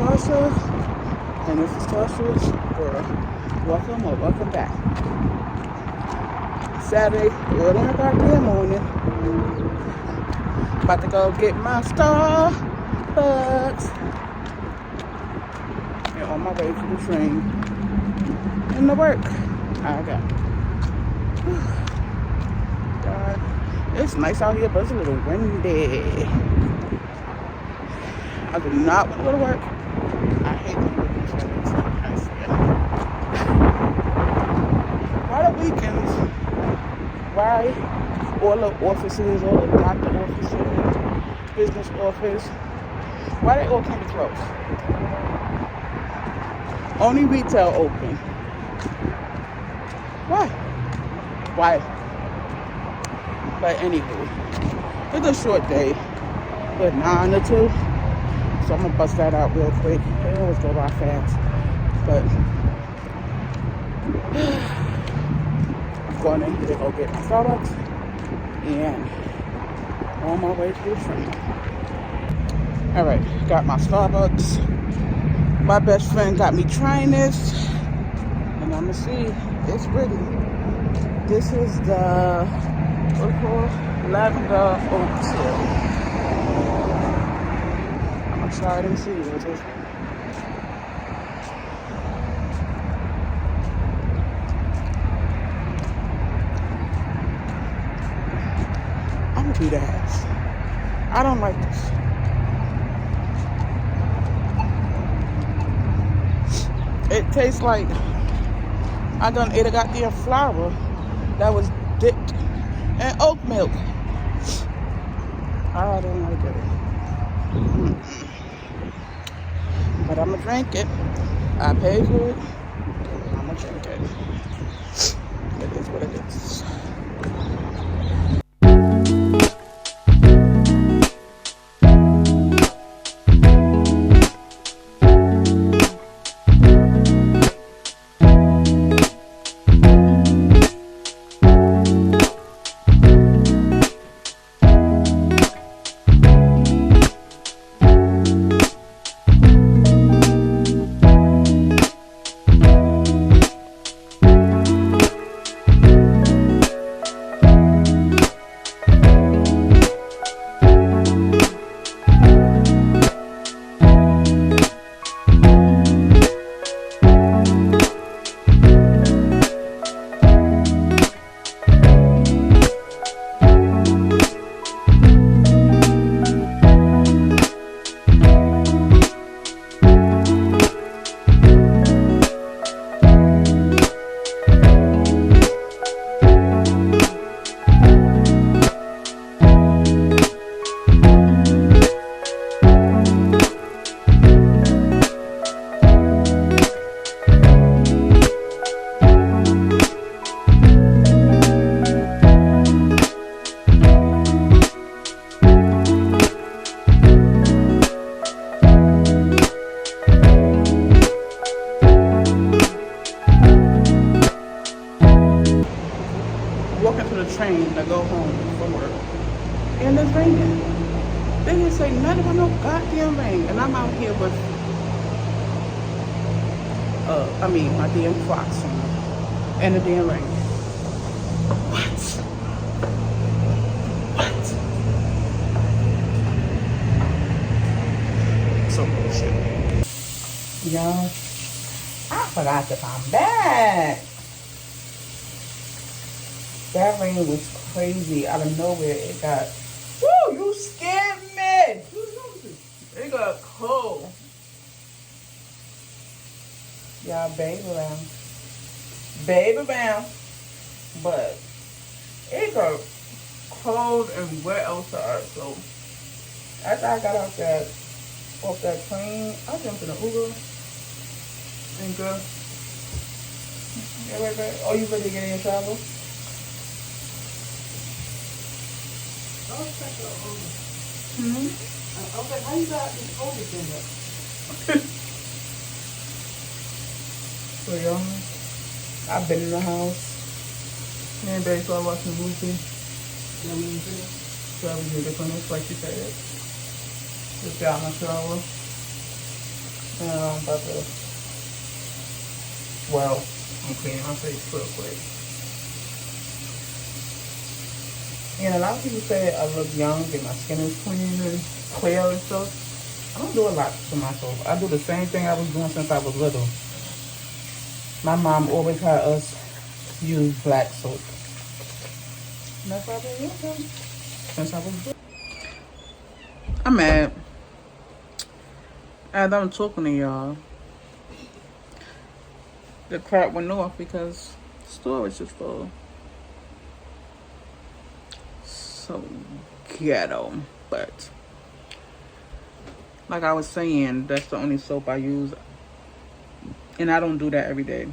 Tasha. And this is Tasha's girl. Welcome or welcome back. Saturday, early in the goddamn morning. About to go get my Starbucks. And on my way to the train. And to work. I got. God, it's nice out here, but it's a little windy. I do not want to go to work. I hate to work on Saturdays. Why the weekends? Why all the offices, all the doctor offices, business office, why they all can't be closed? Only retail open. Why? Why? But anywho, it's a short day, but 9 to 2. So I'm gonna bust that out real quick. They always go by fast, but I'm going in here to go get my Starbucks and on my way to the train. All right, got my Starbucks. My best friend got me trying this, and I'm gonna see. It's pretty. This is the what's it called? Lavender oat syrup. I'm gonna try it and see what it is. I'm gonna beat ass. I don't like this. It tastes like I done ate a goddamn flour that was dipped in oat milk. I don't like it. But I'm gonna drink it. I paid for it. I'm gonna drink it. It is what it is. Walking to the train to go home from work, and it's raining. They didn't say nothing about no goddamn rain, and I'm out here with, my damn Crocs on, and the damn rain. What? So bullshit. Y'all, I forgot to come back. That rain was crazy. Out of nowhere, it got... Woo! You scared me! It got cold. Y'all, baby around. But it got cold and wet outside. So, after I got off that train, I jumped in an Uber. And go. Yeah, wait. Oh, you ready to get in your travel? Okay, how you got this older thing up? So y'all, I've been in the house. Me and Betty started watching a movie. Yeah, we didn't finish. So we did the finish like you said. Just got in the shower. I'm about to, well, I'm cleaning my face real quick. And a lot of people say I look young and my skin is clean and clear and stuff. I don't do a lot to myself. I do the same thing I was doing since I was little. My mom always had us use black soap. And that's what I've been using since I was little. I'm mad. As I'm talking to y'all, the crap went off because storage is full. So ghetto, but like I was saying, that's the only soap I use, and I don't do that every day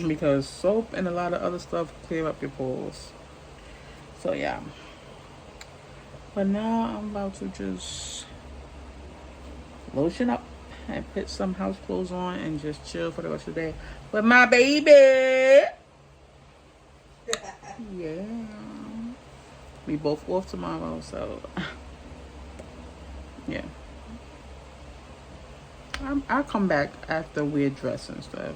because soap and a lot of other stuff clear up your pores. So yeah, but now I'm about to just lotion up and put some house clothes on and just chill for the rest of the day with my baby. Yeah, we both off tomorrow, so yeah. I'll come back after we're dressed and stuff.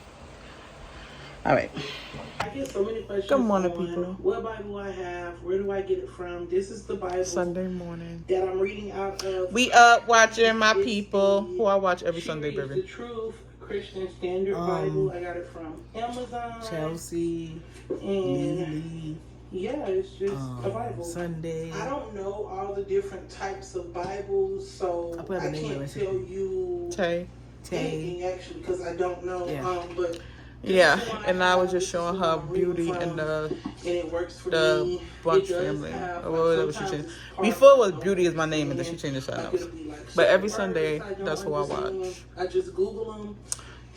All right. I get so many questions. Good morning, on people. What Bible I have? Where do I get it from? This is the Bible Sunday morning. that I'm reading out of. We up watching my people who I watch every Sunday, Series baby. The Truth Christian Standard Bible. I got it from Amazon. Chelsea, And Lily, yeah, it's just a Bible. Sunday. I don't know all the different types of Bibles, so I'll put I the name can't of it. tell you Tay. anything actually because I don't know. Yeah. But Yeah, and I was just showing her beauty and and it works for the me. brunch It does family. have, Or whatever she sometimes changed. it's part Before it was of Beauty is my name, and then she changed it to something else. But every Sunday, that's who I watch. I just Google them.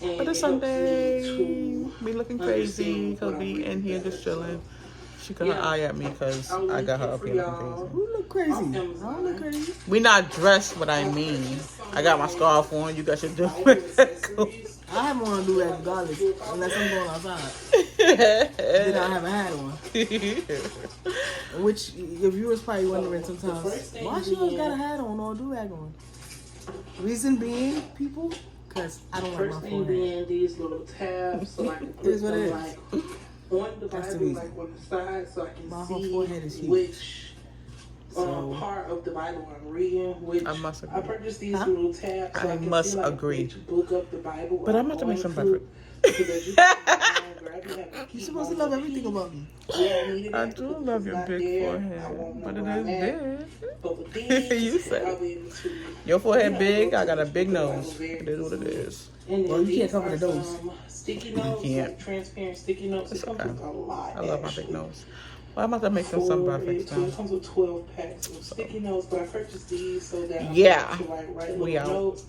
And But it it's helps me Sunday, to we looking crazy understand because what we I'm in here reading just better, chilling. so. She got her eye at me because I got her up here looking crazy. Who look crazy? I Amazon. don't look crazy. We not dressed what I mean. I got my scarf on, you got your Bible do. accessories. I have on to do that regardless, unless I'm going outside. Then I have a hat on. Which your viewers probably wondering sometimes, why she always got a hat on or a do-rag on? Reason being, people, because I don't like First my thing forehead. being these little tabs so I can It put is what it them is. like on the That's the Bible, reason. like on the side, so I can My whole see forehead is huge. which So- part of the Bible I'm reading. Which I must agree. I purchased these Huh? little tabs so I I can must see like agree. which book of the Bible. But I'm about to make some going breakfast. to, so that you can grab it, have it, You're keep supposed to on love the everything peace. about me. Yeah, I needed I it. do If love it's your not big there, I forehead, won't but know it where is I'm at. big. But with these, You said I'll it. be able to. Your forehead Yeah, big, go I to got a the big Bible nose. very It is what it easily. is. And Well, you these can't cover are the nose. some sticky notes, can't. like transparent sticky notes. It's It comes okay. with a lot. I love my big actually. nose. Well, I'm about to make them some breakfast So now. it comes with 12 packs of sticky notes, but I purchased these so that Yeah. I'm able to write We little out. notes.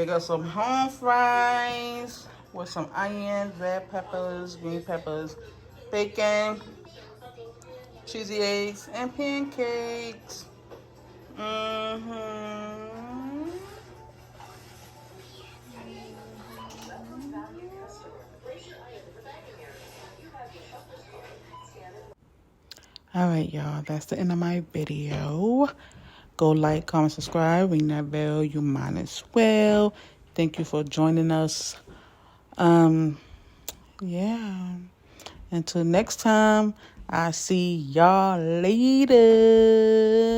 They got some home fries with some onions, red peppers, green peppers, bacon, cheesy eggs, and pancakes. Mm-hmm. All right, y'all. That's the end of my video. Go like, comment, subscribe, ring that bell. You might as well. Thank you for joining us. Yeah. Until next time, I'll see y'all later.